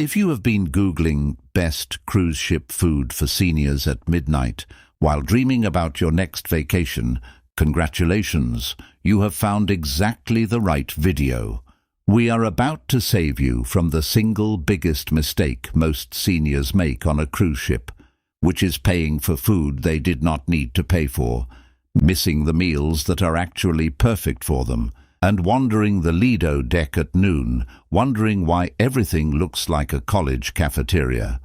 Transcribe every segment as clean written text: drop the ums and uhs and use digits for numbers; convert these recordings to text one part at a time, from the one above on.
If you have been Googling best cruise ship food for seniors at midnight while dreaming about your next vacation, congratulations, you have found exactly the right video. We are about to save you from the single biggest mistake most seniors make on a cruise ship, which is paying for food they did not need to pay for, missing the meals that are actually perfect for them, and wandering the Lido deck at noon, wondering why everything looks like a college cafeteria.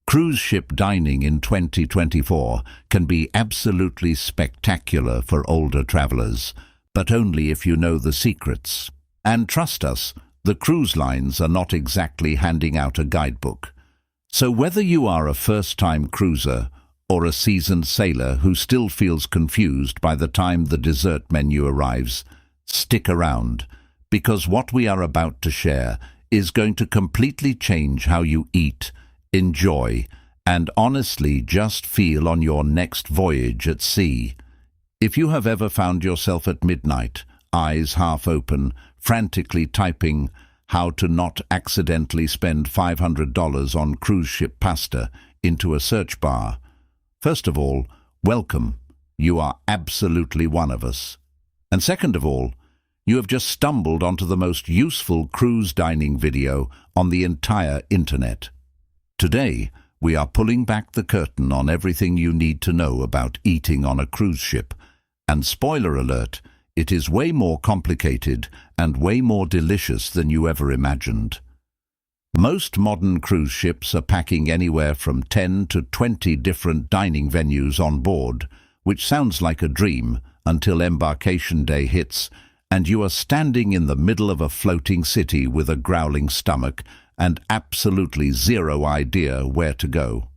Cruise ship dining in 2024 can be absolutely spectacular for older travelers, but only if you know the secrets. And trust us, the cruise lines are not exactly handing out a guidebook. So whether you are a first-time cruiser or a seasoned sailor who still feels confused by the time the dessert menu arrives, stick around, because what we are about to share is going to completely change how you eat, enjoy, and honestly just feel on your next voyage at sea. If you have ever found yourself at midnight, eyes half open, frantically typing how to not accidentally spend $500 on cruise ship pasta into a search bar, first of all, welcome. You are absolutely one of us. And second of all, you have just stumbled onto the most useful cruise dining video on the entire internet. Today, we are pulling back the curtain on everything you need to know about eating on a cruise ship. And spoiler alert, it is way more complicated and way more delicious than you ever imagined. Most modern cruise ships are packing anywhere from 10 to 20 different dining venues on board, which sounds like a dream until embarkation day hits and you are standing in the middle of a floating city with a growling stomach and absolutely zero idea where to go.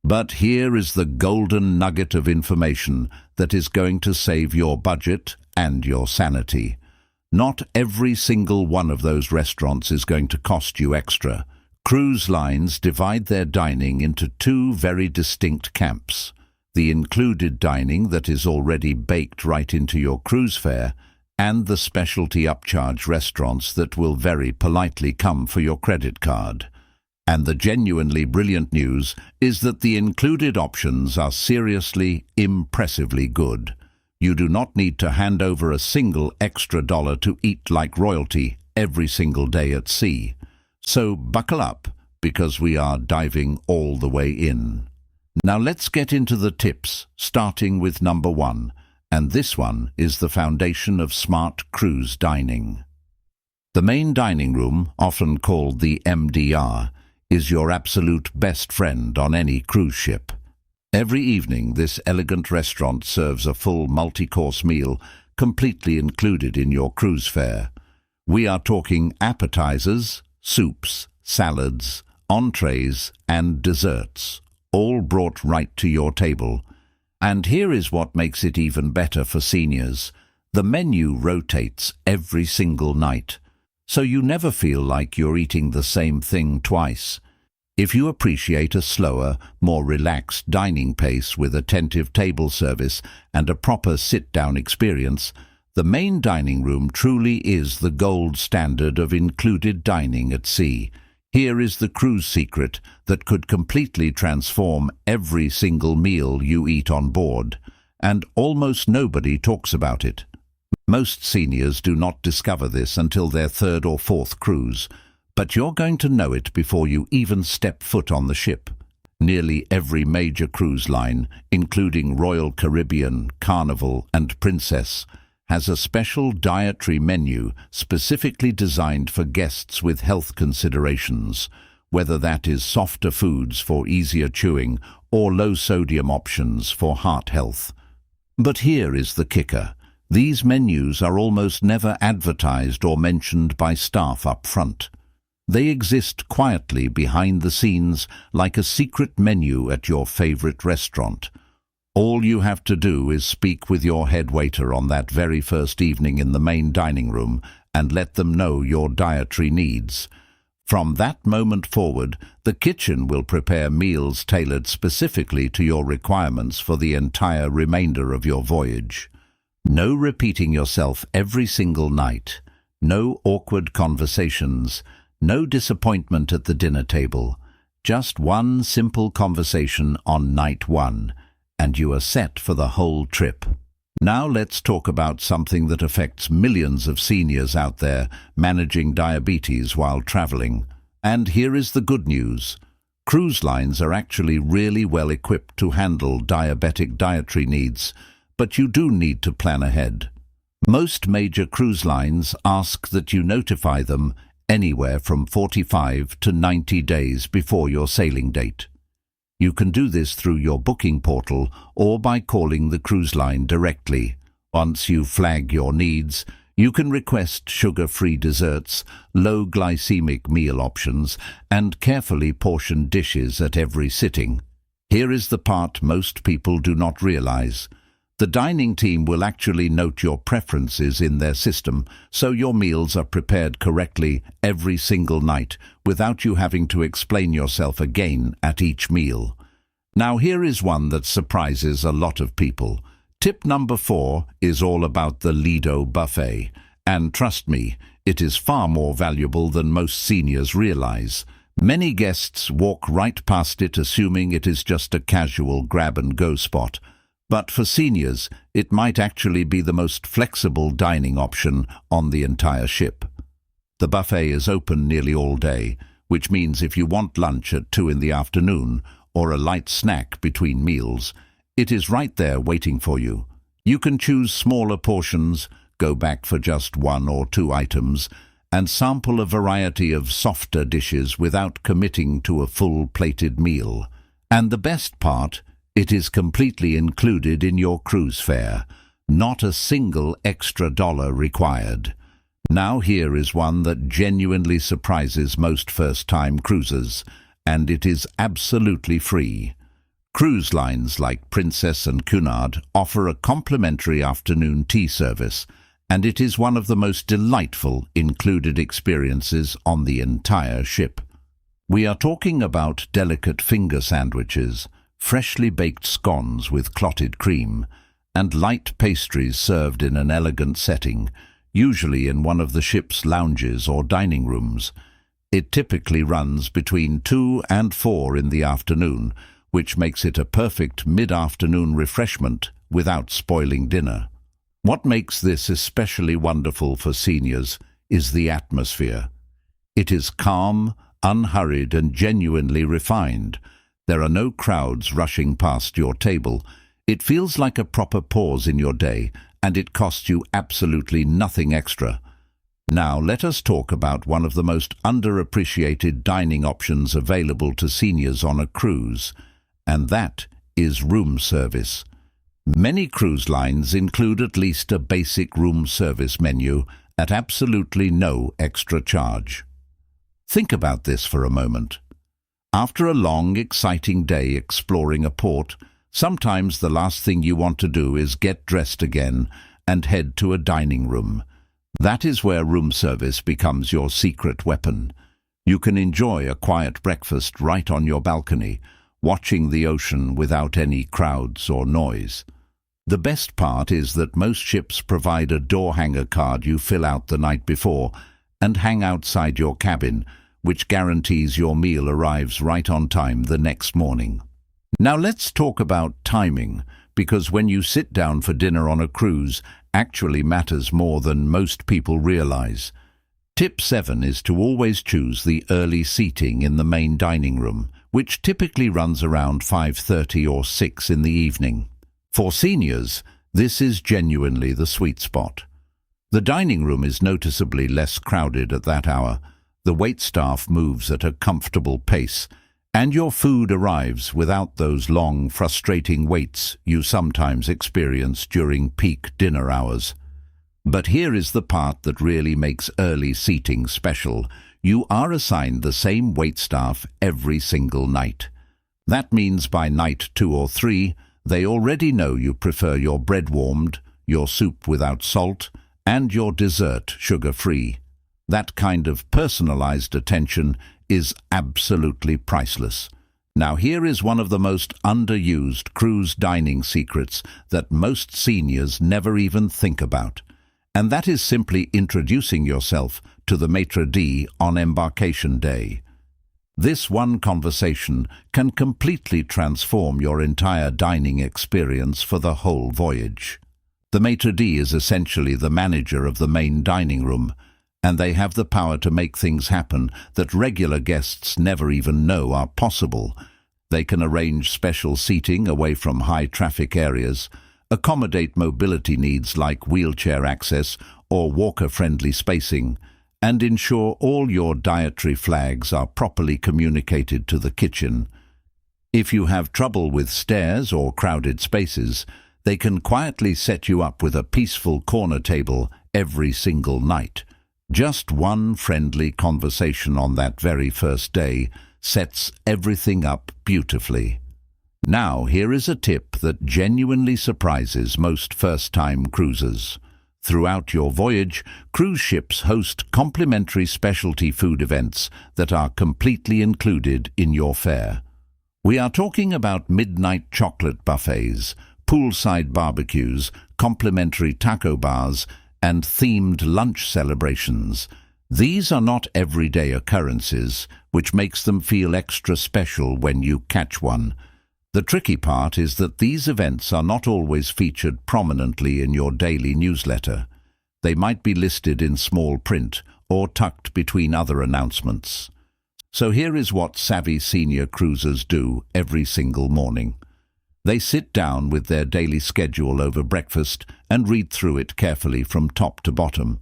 But here is the golden nugget of information that is going to save your budget and your sanity. Not every single one of those restaurants is going to cost you extra. Cruise lines divide their dining into two very distinct camps: the included dining that is already baked right into your cruise fare, and the specialty upcharge restaurants that will very politely come for your credit card. And the genuinely brilliant news is that the included options are seriously, impressively good. You do not need to hand over a single extra dollar to eat like royalty every single day at sea. So buckle up, because we are diving all the way in. Now let's get into the tips, starting with number 1. And this one is the foundation of smart cruise dining. The main dining room, often called the MDR, is your absolute best friend on any cruise ship. Every evening, this elegant restaurant serves a full multi-course meal completely included in your cruise fare. We are talking appetizers, soups, salads, entrees, and desserts, all brought right to your table. And here is what makes it even better for seniors. The menu rotates every single night, so you never feel like you're eating the same thing twice. If you appreciate a slower, more relaxed dining pace with attentive table service and a proper sit-down experience, the main dining room truly is the gold standard of included dining at sea. Here is the cruise secret that could completely transform every single meal you eat on board, and almost nobody talks about it. Most seniors do not discover this until their 3rd or 4th cruise, but you're going to know it before you even step foot on the ship. Nearly every major cruise line, including Royal Caribbean, Carnival, and Princess, has a special dietary menu specifically designed for guests with health considerations, whether that is softer foods for easier chewing or low-sodium options for heart health. But here is the kicker. These menus are almost never advertised or mentioned by staff up front. They exist quietly behind the scenes like a secret menu at your favorite restaurant. All you have to do is speak with your head waiter on that very first evening in the main dining room and let them know your dietary needs. From that moment forward, the kitchen will prepare meals tailored specifically to your requirements for the entire remainder of your voyage. No repeating yourself every single night, no awkward conversations, No disappointment at the dinner table. Just one simple conversation on night one, and you are set for the whole trip. Now let's talk about something that affects millions of seniors out there managing diabetes while traveling. And here is the good news. Cruise lines are actually really well equipped to handle diabetic dietary needs, but you do need to plan ahead. Most major cruise lines ask that you notify them anywhere from 45 to 90 days before your sailing date. You can do this through your booking portal or by calling the cruise line directly. Once you flag your needs, you can request sugar-free desserts, low glycemic meal options, and carefully portioned dishes at every sitting. Here is the part most people do not realize. The dining team will actually note your preferences in their system, so your meals are prepared correctly every single night without you having to explain yourself again at each meal. Now here is one that surprises a lot of people. Tip number 4 is all about the Lido buffet, and trust me, it is far more valuable than most seniors realize. Many guests walk right past it assuming it is just a casual grab-and-go spot. But for seniors, it might actually be the most flexible dining option on the entire ship. The buffet is open nearly all day, which means if you want lunch at 2 in the afternoon or a light snack between meals, it is right there waiting for you. You can choose smaller portions, go back for just 1 or 2 items, and sample a variety of softer dishes without committing to a full-plated meal. And the best part, it is completely included in your cruise fare. Not a single extra dollar required. Now here is one that genuinely surprises most first-time cruisers, and it is absolutely free. Cruise lines like Princess and Cunard offer a complimentary afternoon tea service, and it is one of the most delightful included experiences on the entire ship. We are talking about delicate finger sandwiches, freshly baked scones with clotted cream, and light pastries served in an elegant setting, usually in one of the ship's lounges or dining rooms. It typically runs between 2 and 4 in the afternoon, which makes it a perfect mid-afternoon refreshment without spoiling dinner. What makes this especially wonderful for seniors is the atmosphere. It is calm, unhurried, and genuinely refined. There are no crowds rushing past your table. It feels like a proper pause in your day, and it costs you absolutely nothing extra. Now let us talk about one of the most underappreciated dining options available to seniors on a cruise, and that is room service. Many cruise lines include at least a basic room service menu at absolutely no extra charge. Think about this for a moment. After a long, exciting day exploring a port, sometimes the last thing you want to do is get dressed again and head to a dining room. That is where room service becomes your secret weapon. You can enjoy a quiet breakfast right on your balcony, watching the ocean without any crowds or noise. The best part is that most ships provide a door hanger card you fill out the night before and hang outside your cabin, which guarantees your meal arrives right on time the next morning. Now let's talk about timing, because when you sit down for dinner on a cruise actually matters more than most people realize. Tip 7 is to always choose the early seating in the main dining room, which typically runs around 5:30 or 6 in the evening. For seniors, this is genuinely the sweet spot. The dining room is noticeably less crowded at that hour. The waitstaff moves at a comfortable pace, and your food arrives without those long, frustrating waits you sometimes experience during peak dinner hours. But here is the part that really makes early seating special. You are assigned the same waitstaff every single night. That means by night 2 or 3, they already know you prefer your bread warmed, your soup without salt, and your dessert sugar-free. That kind of personalized attention is absolutely priceless. Now here is one of the most underused cruise dining secrets that most seniors never even think about, and that is simply introducing yourself to the maitre d' on embarkation day. This one conversation can completely transform your entire dining experience for the whole voyage. The maitre d' is essentially the manager of the main dining room, and they have the power to make things happen that regular guests never even know are possible. They can arrange special seating away from high-traffic areas, accommodate mobility needs like wheelchair access or walker-friendly spacing, and ensure all your dietary flags are properly communicated to the kitchen. If you have trouble with stairs or crowded spaces, they can quietly set you up with a peaceful corner table every single night. Just one friendly conversation on that very first day sets everything up beautifully. Now, here is a tip that genuinely surprises most first-time cruisers. Throughout your voyage, cruise ships host complimentary specialty food events that are completely included in your fare. We are talking about midnight chocolate buffets, poolside barbecues, complimentary taco bars, and themed lunch celebrations. These are not everyday occurrences, which makes them feel extra special when you catch one. The tricky part is that these events are not always featured prominently in your daily newsletter. They might be listed in small print or tucked between other announcements. So here is what savvy senior cruisers do every single morning. They sit down with their daily schedule over breakfast and read through it carefully from top to bottom.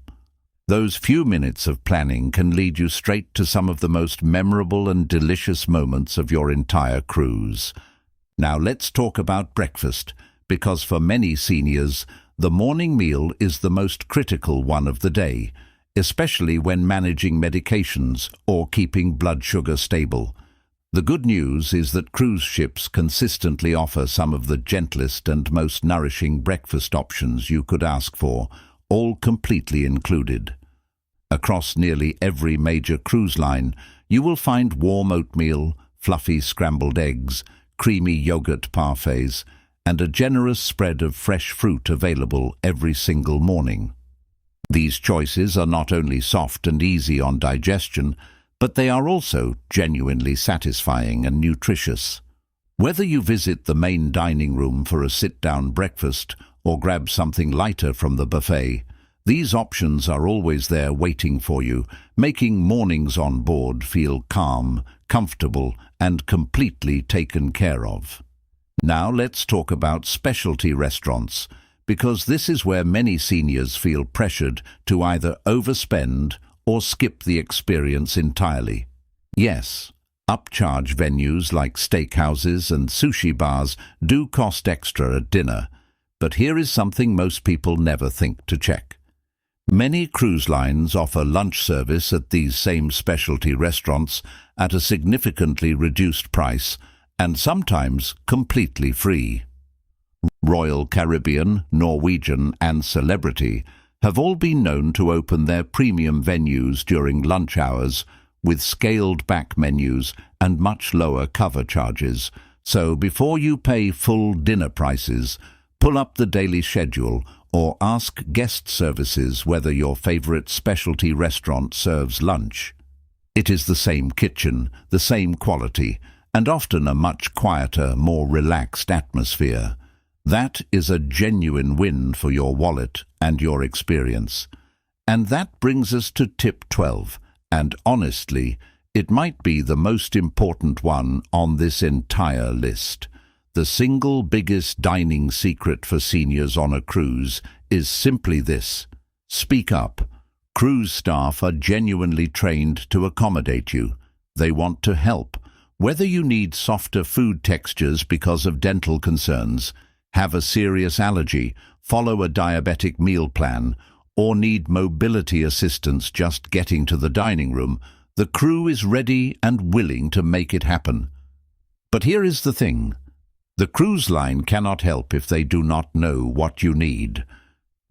Those few minutes of planning can lead you straight to some of the most memorable and delicious moments of your entire cruise. Now let's talk about breakfast, because for many seniors, the morning meal is the most critical one of the day, especially when managing medications or keeping blood sugar stable. The good news is that cruise ships consistently offer some of the gentlest and most nourishing breakfast options you could ask for, all completely included. Across nearly every major cruise line, you will find warm oatmeal, fluffy scrambled eggs, creamy yogurt parfaits, and a generous spread of fresh fruit available every single morning. These choices are not only soft and easy on digestion, but they are also genuinely satisfying and nutritious. Whether you visit the main dining room for a sit-down breakfast or grab something lighter from the buffet, these options are always there waiting for you, making mornings on board feel calm, comfortable, and completely taken care of. Now let's talk about specialty restaurants, because this is where many seniors feel pressured to either overspend or skip the experience entirely. Yes, upcharge venues like steakhouses and sushi bars do cost extra at dinner, but here is something most people never think to check. Many cruise lines offer lunch service at these same specialty restaurants at a significantly reduced price and sometimes completely free. Royal Caribbean, Norwegian, and Celebrity have all been known to open their premium venues during lunch hours with scaled-back menus and much lower cover charges. So before you pay full dinner prices, pull up the daily schedule or ask guest services whether your favorite specialty restaurant serves lunch. It is the same kitchen, the same quality, and often a much quieter, more relaxed atmosphere. That is a genuine win for your wallet and your experience. And that brings us to tip 12, and honestly, it might be the most important one on this entire list. The single biggest dining secret for seniors on a cruise is simply this: speak up. Cruise staff are genuinely trained to accommodate you. They want to help. Whether you need softer food textures because of dental concerns, have a serious allergy, follow a diabetic meal plan, or need mobility assistance just getting to the dining room, the crew is ready and willing to make it happen. But here is the thing. The cruise line cannot help if they do not know what you need.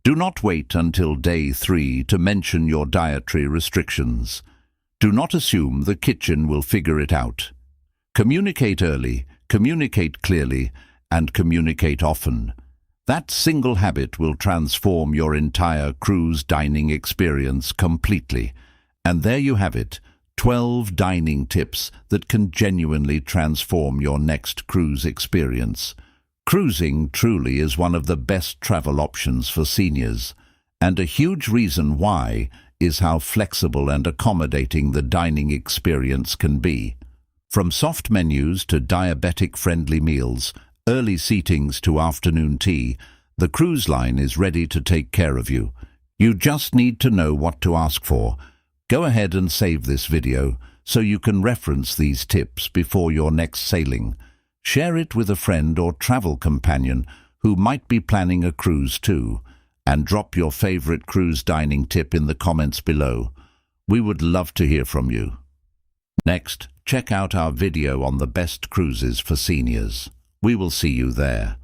Do not wait until day 3 to mention your dietary restrictions. Do not assume the kitchen will figure it out. Communicate early, communicate clearly, and communicate often. That single habit will transform your entire cruise dining experience completely. And there you have it, 12 dining tips that can genuinely transform your next cruise experience. Cruising truly is one of the best travel options for seniors, and a huge reason why is how flexible and accommodating the dining experience can be. From soft menus to diabetic-friendly meals, early seatings to afternoon tea, the cruise line is ready to take care of you. You just need to know what to ask for. Go ahead and save this video so you can reference these tips before your next sailing. Share it with a friend or travel companion who might be planning a cruise too, and drop your favorite cruise dining tip in the comments below. We would love to hear from you. Next, check out our video on the best cruises for seniors. We will see you there.